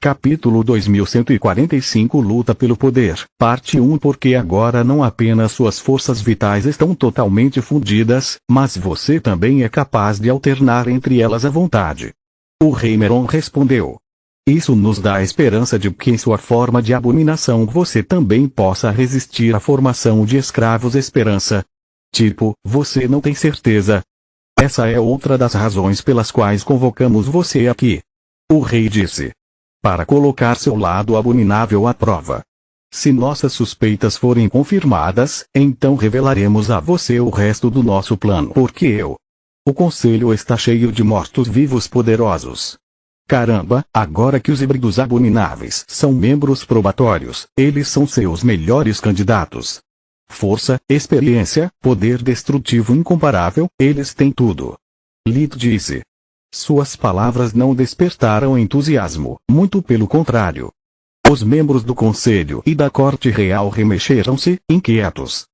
Capítulo 2145 Luta pelo Poder, Parte 1 Porque agora não apenas suas forças vitais estão totalmente fundidas, mas você também é capaz de alternar entre elas à vontade. O rei Meron respondeu. Isso nos dá a esperança de que em sua forma de abominação você também possa resistir à formação de escravos esperança. Tipo, você não tem certeza? Essa é outra das razões pelas quais convocamos você aqui. O rei disse. Para colocar seu lado abominável à prova. Se nossas suspeitas forem confirmadas, então revelaremos a você o resto do nosso plano. Porque o conselho está cheio de mortos-vivos poderosos. Caramba, agora que os híbridos abomináveis são membros probatórios, eles são seus melhores candidatos. Força, experiência, poder destrutivo incomparável, eles têm tudo. Lito disse. Suas palavras não despertaram entusiasmo, muito pelo contrário. Os membros do conselho e da corte real remexeram-se, inquietos.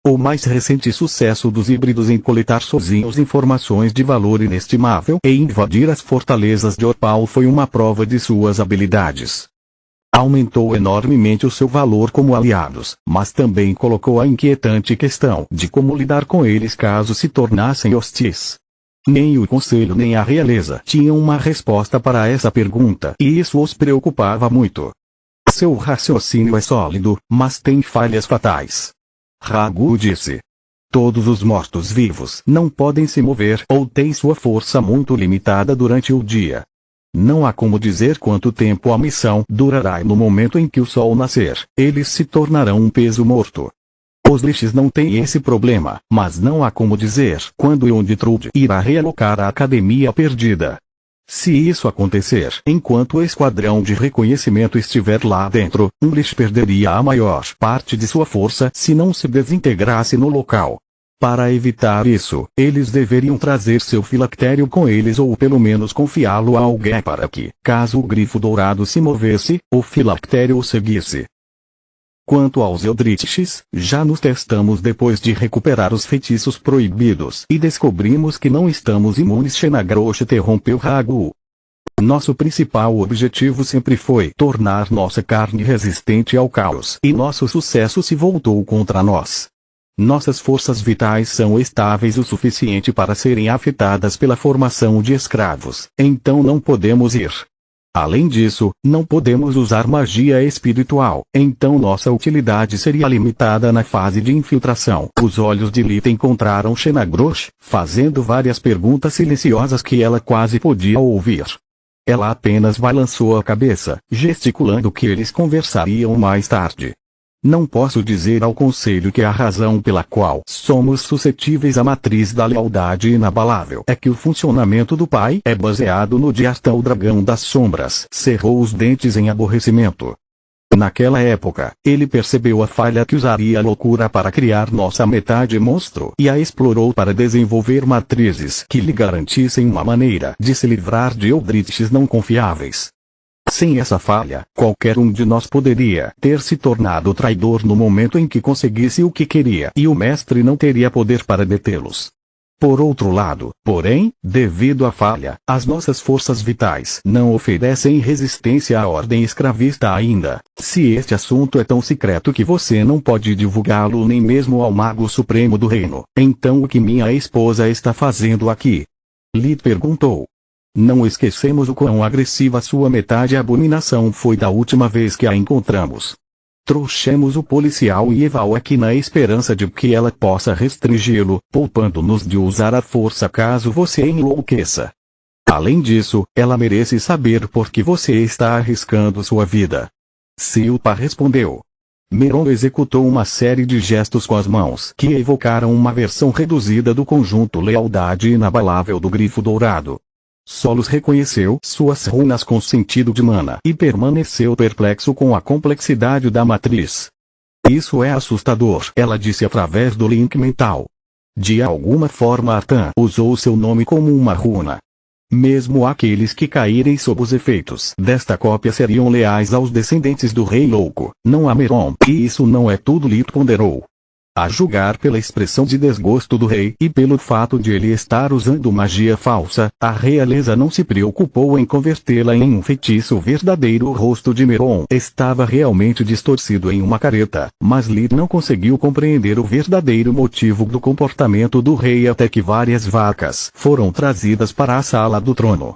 O mais recente sucesso dos híbridos em coletar sozinhos informações de valor inestimável e invadir as fortalezas de Opal foi uma prova de suas habilidades. Aumentou enormemente o seu valor como aliados, mas também colocou a inquietante questão de como lidar com eles caso se tornassem hostis. Nem o conselho nem a realeza tinham uma resposta para essa pergunta e isso os preocupava muito. Seu raciocínio é sólido, mas tem falhas fatais. Ragu disse. Todos os mortos-vivos não podem se mover ou têm sua força muito limitada durante o dia. Não há como dizer quanto tempo a missão durará e no momento em que o sol nascer, eles se tornarão um peso morto. Os lixes não têm esse problema, mas não há como dizer quando e onde Trude irá realocar a academia perdida. Se isso acontecer enquanto o esquadrão de reconhecimento estiver lá dentro, um lixo perderia a maior parte de sua força se não se desintegrasse no local. Para evitar isso, eles deveriam trazer seu filactério com eles ou pelo menos confiá-lo a alguém para que, caso o grifo dourado se movesse, o filactério o seguisse. Quanto aos Eldritches, já nos testamos depois de recuperar os feitiços proibidos e descobrimos que não estamos imunes. Shenagrosh interrompeu Ragu. Nosso principal objetivo sempre foi tornar nossa carne resistente ao caos e nosso sucesso se voltou contra nós. Nossas forças vitais são estáveis o suficiente para serem afetadas pela formação de escravos, então não podemos ir. Além disso, não podemos usar magia espiritual, então nossa utilidade seria limitada na fase de infiltração. Os olhos de Lita encontraram Shenagrosh, fazendo várias perguntas silenciosas que ela quase podia ouvir. Ela apenas balançou a cabeça, gesticulando que eles conversariam mais tarde. Não posso dizer ao conselho que a razão pela qual somos suscetíveis à matriz da lealdade inabalável é que o funcionamento do pai é baseado no Diartan, o dragão das sombras. Cerrou os dentes em aborrecimento. Naquela época, ele percebeu a falha que usaria a loucura para criar nossa metade monstro e a explorou para desenvolver matrizes que lhe garantissem uma maneira de se livrar de Eldritches não confiáveis. Sem essa falha, qualquer um de nós poderia ter se tornado traidor no momento em que conseguisse o que queria e o mestre não teria poder para detê-los. Por outro lado, porém, devido à falha, as nossas forças vitais não oferecem resistência à ordem escravista ainda. Se este assunto é tão secreto que você não pode divulgá-lo nem mesmo ao Mago Supremo do Reino, então o que minha esposa está fazendo aqui? Lit perguntou. Não esquecemos o quão agressiva sua metade abominação foi da última vez que a encontramos. Trouxemos o policial e Eval aqui na esperança de que ela possa restringi-lo, poupando-nos de usar a força caso você enlouqueça. Além disso, ela merece saber por que você está arriscando sua vida. Silpa respondeu. Meron executou uma série de gestos com as mãos que evocaram uma versão reduzida do conjunto lealdade inabalável do grifo dourado. Solos reconheceu suas runas com sentido de mana e permaneceu perplexo com a complexidade da matriz. Isso é assustador, ela disse através do link mental. De alguma forma Artan usou seu nome como uma runa. Mesmo aqueles que caírem sob os efeitos desta cópia seriam leais aos descendentes do Rei Louco, não a Meron, e isso não é tudo. Lito ponderou. A julgar pela expressão de desgosto do rei e pelo fato de ele estar usando magia falsa, a realeza não se preocupou em convertê-la em um feitiço verdadeiro. O rosto de Meron estava realmente distorcido em uma careta, mas Lid não conseguiu compreender o verdadeiro motivo do comportamento do rei até que várias vacas foram trazidas para a sala do trono.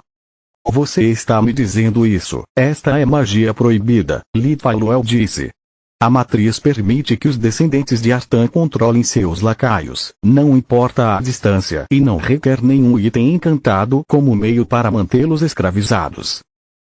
Você está me dizendo isso? Esta é magia proibida, Lid Faluel disse. A matriz permite que os descendentes de Artan controlem seus lacaios, não importa a distância, e não requer nenhum item encantado como meio para mantê-los escravizados.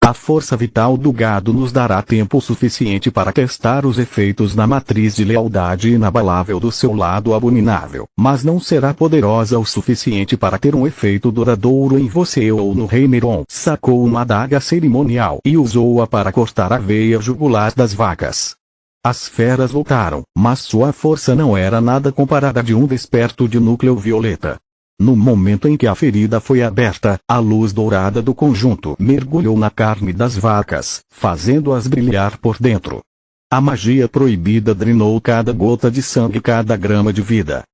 A força vital do gado nos dará tempo suficiente para testar os efeitos na matriz de lealdade inabalável do seu lado abominável, mas não será poderosa o suficiente para ter um efeito duradouro em você ou no rei Meron. Sacou uma adaga cerimonial e usou-a para cortar a veia jugular das vacas. As feras lutaram, mas sua força não era nada comparada a de um desperto de núcleo violeta. No momento em que a ferida foi aberta, a luz dourada do conjunto mergulhou na carne das vacas, fazendo-as brilhar por dentro. A magia proibida drenou cada gota de sangue e cada grama de vida.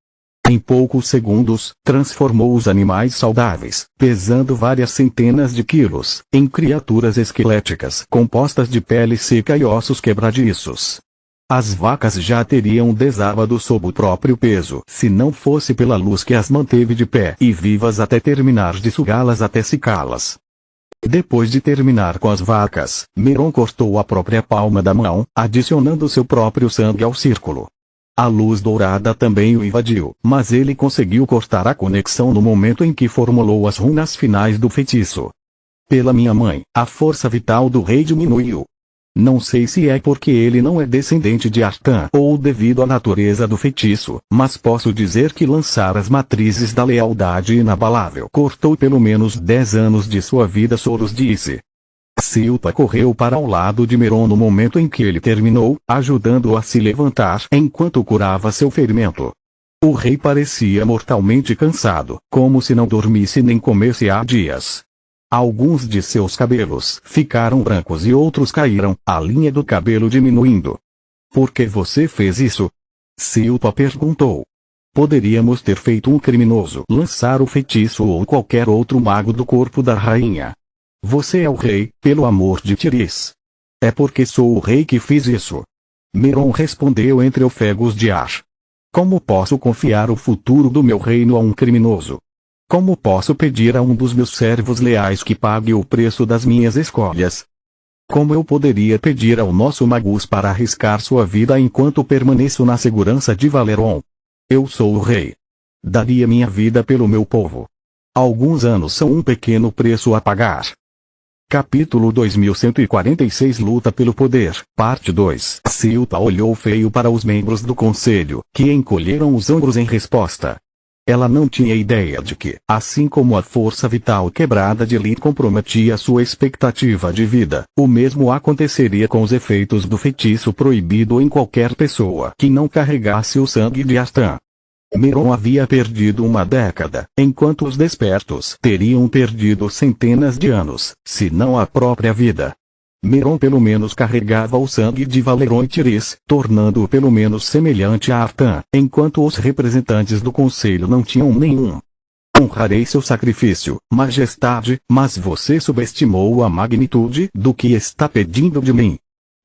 Em poucos segundos, transformou os animais saudáveis, pesando várias centenas de quilos, em criaturas esqueléticas compostas de pele seca e ossos quebradiços. As vacas já teriam desabado sob o próprio peso se não fosse pela luz que as manteve de pé e vivas até terminar de sugá-las até secá-las. Depois de terminar com as vacas, Meron cortou a própria palma da mão, adicionando seu próprio sangue ao círculo. A luz dourada também o invadiu, mas ele conseguiu cortar a conexão no momento em que formulou as runas finais do feitiço. Pela minha mãe, a força vital do rei diminuiu. Não sei se é porque ele não é descendente de Artan ou devido à natureza do feitiço, mas posso dizer que lançar as matrizes da lealdade inabalável cortou pelo menos 10 anos de sua vida. Soros disse. Silpa correu para ao lado de Meron no momento em que ele terminou, ajudando-o a se levantar enquanto curava seu ferimento. O rei parecia mortalmente cansado, como se não dormisse nem comesse há dias. Alguns de seus cabelos ficaram brancos e outros caíram, a linha do cabelo diminuindo. Por que você fez isso? Silpa perguntou. Poderíamos ter feito um criminoso lançar o feitiço ou qualquer outro mago do corpo da rainha. Você é o rei, pelo amor de Tiris. É porque sou o rei que fiz isso. Meron respondeu entre ofegos de ar. Como posso confiar o futuro do meu reino a um criminoso? Como posso pedir a um dos meus servos leais que pague o preço das minhas escolhas? Como eu poderia pedir ao nosso Magus para arriscar sua vida enquanto permaneço na segurança de Valeron? Eu sou o rei. Daria minha vida pelo meu povo. Alguns anos são um pequeno preço a pagar. Capítulo 2146 Luta pelo Poder, Parte 2. Silpa olhou feio para os membros do conselho, que encolheram os ombros em resposta. Ela não tinha ideia de que, assim como a força vital quebrada de Lid comprometia sua expectativa de vida, o mesmo aconteceria com os efeitos do feitiço proibido em qualquer pessoa que não carregasse o sangue de Artan. Meron havia perdido uma década, enquanto os despertos teriam perdido centenas de anos, se não a própria vida. Meron pelo menos carregava o sangue de Valeron e Tiris, tornando-o pelo menos semelhante a Artan, enquanto os representantes do conselho não tinham nenhum. Honrarei seu sacrifício, majestade, mas você subestimou a magnitude do que está pedindo de mim.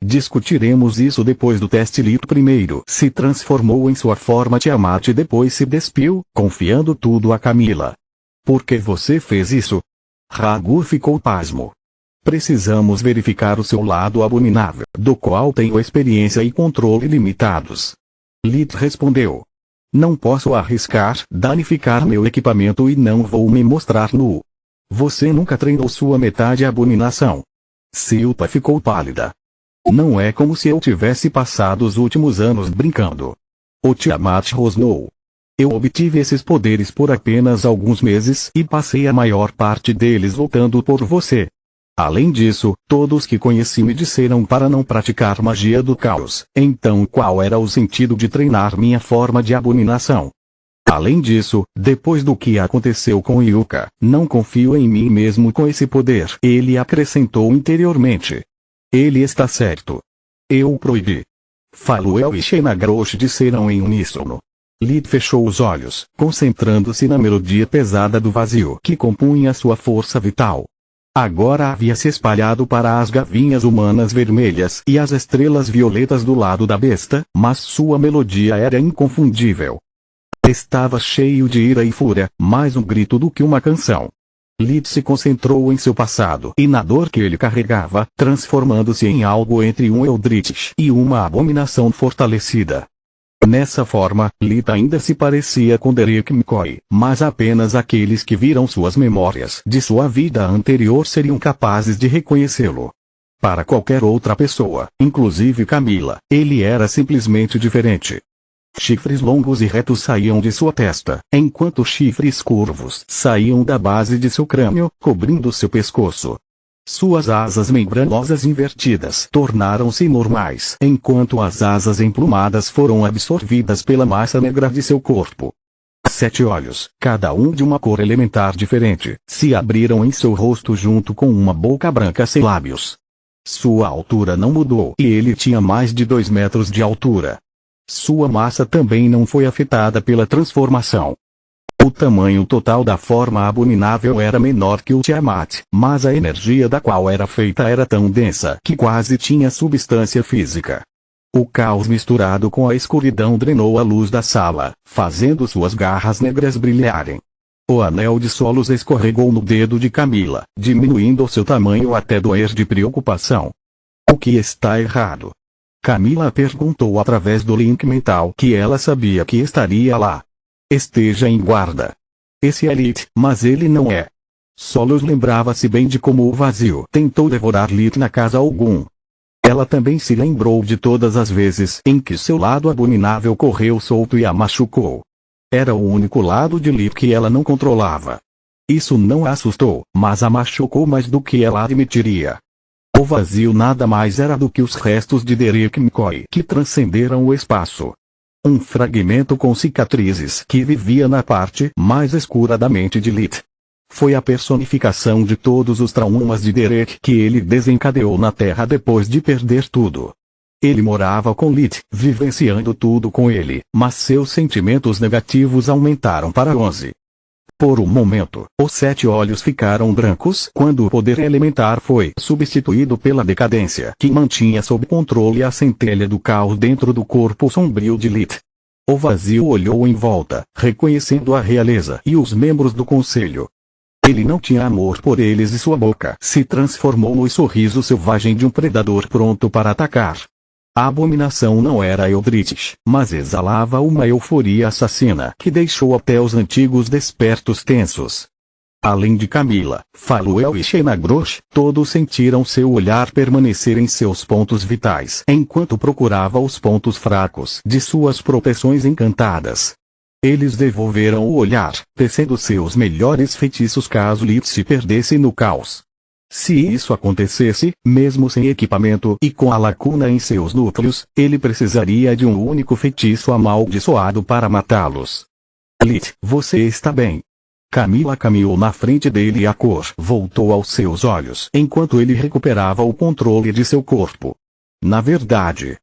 Discutiremos isso depois do teste. Lito primeiro se transformou em sua forma Tiamat e depois se despiu, confiando tudo a Camila. Por que você fez isso? Ragu ficou pasmo. Precisamos verificar o seu lado abominável, do qual tenho experiência e controle limitados. Lit respondeu. Não posso arriscar danificar meu equipamento e não vou me mostrar nu. Você nunca treinou sua metade abominação. Silpa ficou pálida. Não é como se eu tivesse passado os últimos anos brincando. O Tiamat rosnou. Eu obtive esses poderes por apenas alguns meses e passei a maior parte deles lutando por você. Além disso, todos que conheci me disseram para não praticar magia do caos. Então qual era o sentido de treinar minha forma de abominação? Além disso, depois do que aconteceu com Yuka, não confio em mim mesmo com esse poder. Ele acrescentou interiormente. Ele está certo. Eu o proibi. Faluel e Shenagrosh disseram em uníssono. Lid fechou os olhos, concentrando-se na melodia pesada do vazio que compunha sua força vital. Agora havia se espalhado para as gavinhas humanas vermelhas e as estrelas violetas do lado da besta, mas sua melodia era inconfundível. Estava cheio de ira e fúria, mais um grito do que uma canção. Lid se concentrou em seu passado e na dor que ele carregava, transformando-se em algo entre um Eldritch e uma abominação fortalecida. Nessa forma, Lid ainda se parecia com Derek McCoy, mas apenas aqueles que viram suas memórias de sua vida anterior seriam capazes de reconhecê-lo. Para qualquer outra pessoa, inclusive Camila, ele era simplesmente diferente. Chifres longos e retos saíam de sua testa, enquanto chifres curvos saíam da base de seu crânio, cobrindo seu pescoço. Suas asas membranosas invertidas tornaram-se normais, enquanto as asas emplumadas foram absorvidas pela massa negra de seu corpo. 7 olhos, cada um de uma cor elementar diferente, se abriram em seu rosto junto com uma boca branca sem lábios. Sua altura não mudou e ele tinha mais de 2 metros de altura. Sua massa também não foi afetada pela transformação. O tamanho total da forma abominável era menor que o Tiamat, mas a energia da qual era feita era tão densa que quase tinha substância física. O caos misturado com a escuridão drenou a luz da sala, fazendo suas garras negras brilharem. O anel de solos escorregou no dedo de Camila, diminuindo seu tamanho até doer de preocupação. O que está errado? Camila perguntou através do link mental que ela sabia que estaria lá. Esteja em guarda. Esse é Lid, mas ele não é. Solos lembrava-se bem de como o vazio tentou devorar Lid na casa algum. Ela também se lembrou de todas as vezes em que seu lado abominável correu solto e a machucou. Era o único lado de Lid que ela não controlava. Isso não a assustou, mas a machucou mais do que ela admitiria. O vazio nada mais era do que os restos de Derek McCoy que transcenderam o espaço. Um fragmento com cicatrizes que vivia na parte mais escura da mente de Lid. Foi a personificação de todos os traumas de Derek que ele desencadeou na Terra depois de perder tudo. Ele morava com Lid, vivenciando tudo com ele, mas seus sentimentos negativos aumentaram para 11. Por um momento, os 7 olhos ficaram brancos quando o poder elementar foi substituído pela decadência que mantinha sob controle a centelha do caos dentro do corpo sombrio de Lid. O vazio olhou em volta, reconhecendo a realeza e os membros do conselho. Ele não tinha amor por eles e sua boca se transformou no sorriso selvagem de um predador pronto para atacar. A abominação não era Eldritch, mas exalava uma euforia assassina que deixou até os antigos despertos tensos. Além de Camila, Faluel e Shenagrosh, todos sentiram seu olhar permanecer em seus pontos vitais enquanto procurava os pontos fracos de suas proteções encantadas. Eles devolveram o olhar, tecendo seus melhores feitiços caso Lid se perdesse no caos. Se isso acontecesse, mesmo sem equipamento e com a lacuna em seus núcleos, ele precisaria de um único feitiço amaldiçoado para matá-los. Lid, você está bem. Camila caminhou na frente dele e a cor voltou aos seus olhos enquanto ele recuperava o controle de seu corpo. Na verdade.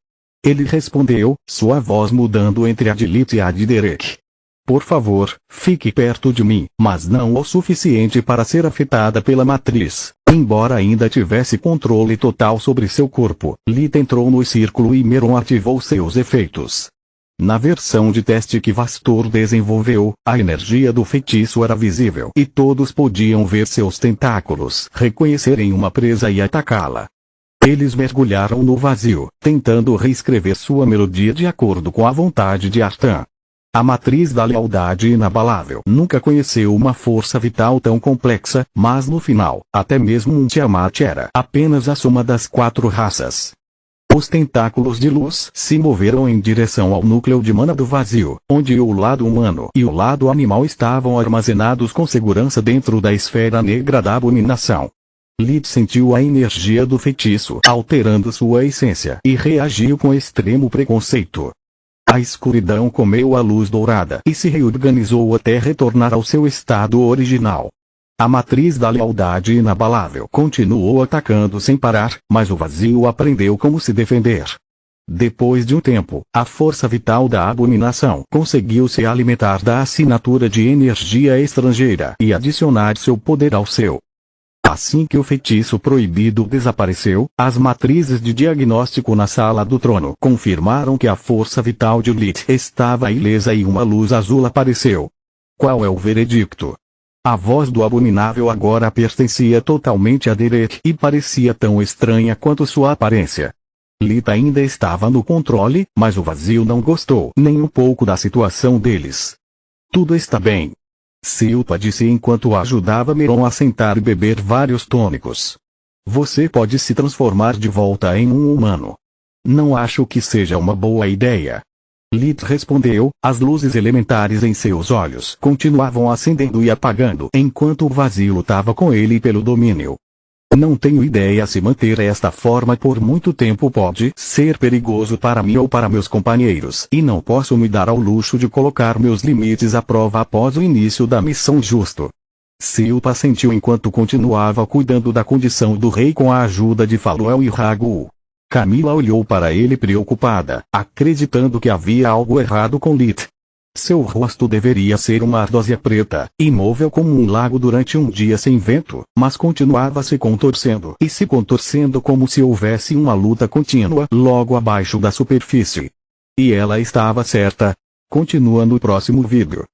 Ele respondeu, sua voz mudando entre a de Lid e a de Derek. Por favor, fique perto de mim, mas não o suficiente para ser afetada pela matriz. Embora ainda tivesse controle total sobre seu corpo, Lid entrou no círculo e Meron ativou seus efeitos. Na versão de teste que Vastor desenvolveu, a energia do feitiço era visível e todos podiam ver seus tentáculos reconhecerem uma presa e atacá-la. Eles mergulharam no vazio, tentando reescrever sua melodia de acordo com a vontade de Artan. A matriz da lealdade inabalável nunca conheceu uma força vital tão complexa, mas no final, até mesmo um Tiamat era apenas a soma das 4 raças. Os tentáculos de luz se moveram em direção ao núcleo de mana do vazio, onde o lado humano e o lado animal estavam armazenados com segurança dentro da esfera negra da abominação. Lid sentiu a energia do feitiço alterando sua essência e reagiu com extremo preconceito. A escuridão comeu a luz dourada e se reorganizou até retornar ao seu estado original. A matriz da lealdade inabalável continuou atacando sem parar, mas o vazio aprendeu como se defender. Depois de um tempo, a força vital da abominação conseguiu se alimentar da assinatura de energia estrangeira e adicionar seu poder ao seu. Assim que o feitiço proibido desapareceu, as matrizes de diagnóstico na sala do trono confirmaram que a força vital de Lilith estava ilesa e uma luz azul apareceu. Qual é o veredicto? A voz do abominável agora pertencia totalmente a Derek e parecia tão estranha quanto sua aparência. Lilith ainda estava no controle, mas o vazio não gostou nem um pouco da situação deles. Tudo está bem. Silpa disse enquanto ajudava Meron a sentar e beber vários tônicos. Você pode se transformar de volta em um humano. Não acho que seja uma boa ideia. Lilith respondeu, as luzes elementares em seus olhos continuavam acendendo e apagando enquanto o vazio lutava com ele pelo domínio. Não tenho ideia se manter esta forma por muito tempo pode ser perigoso para mim ou para meus companheiros e não posso me dar ao luxo de colocar meus limites à prova após o início da missão justo. Silpa sentiu enquanto continuava cuidando da condição do rei com a ajuda de Faluel e Ragu. Camila olhou para ele preocupada, acreditando que havia algo errado com Lilith. Seu rosto deveria ser uma ardósia preta, imóvel como um lago durante um dia sem vento, mas continuava se contorcendo como se houvesse uma luta contínua logo abaixo da superfície. E ela estava certa. Continua no próximo vídeo.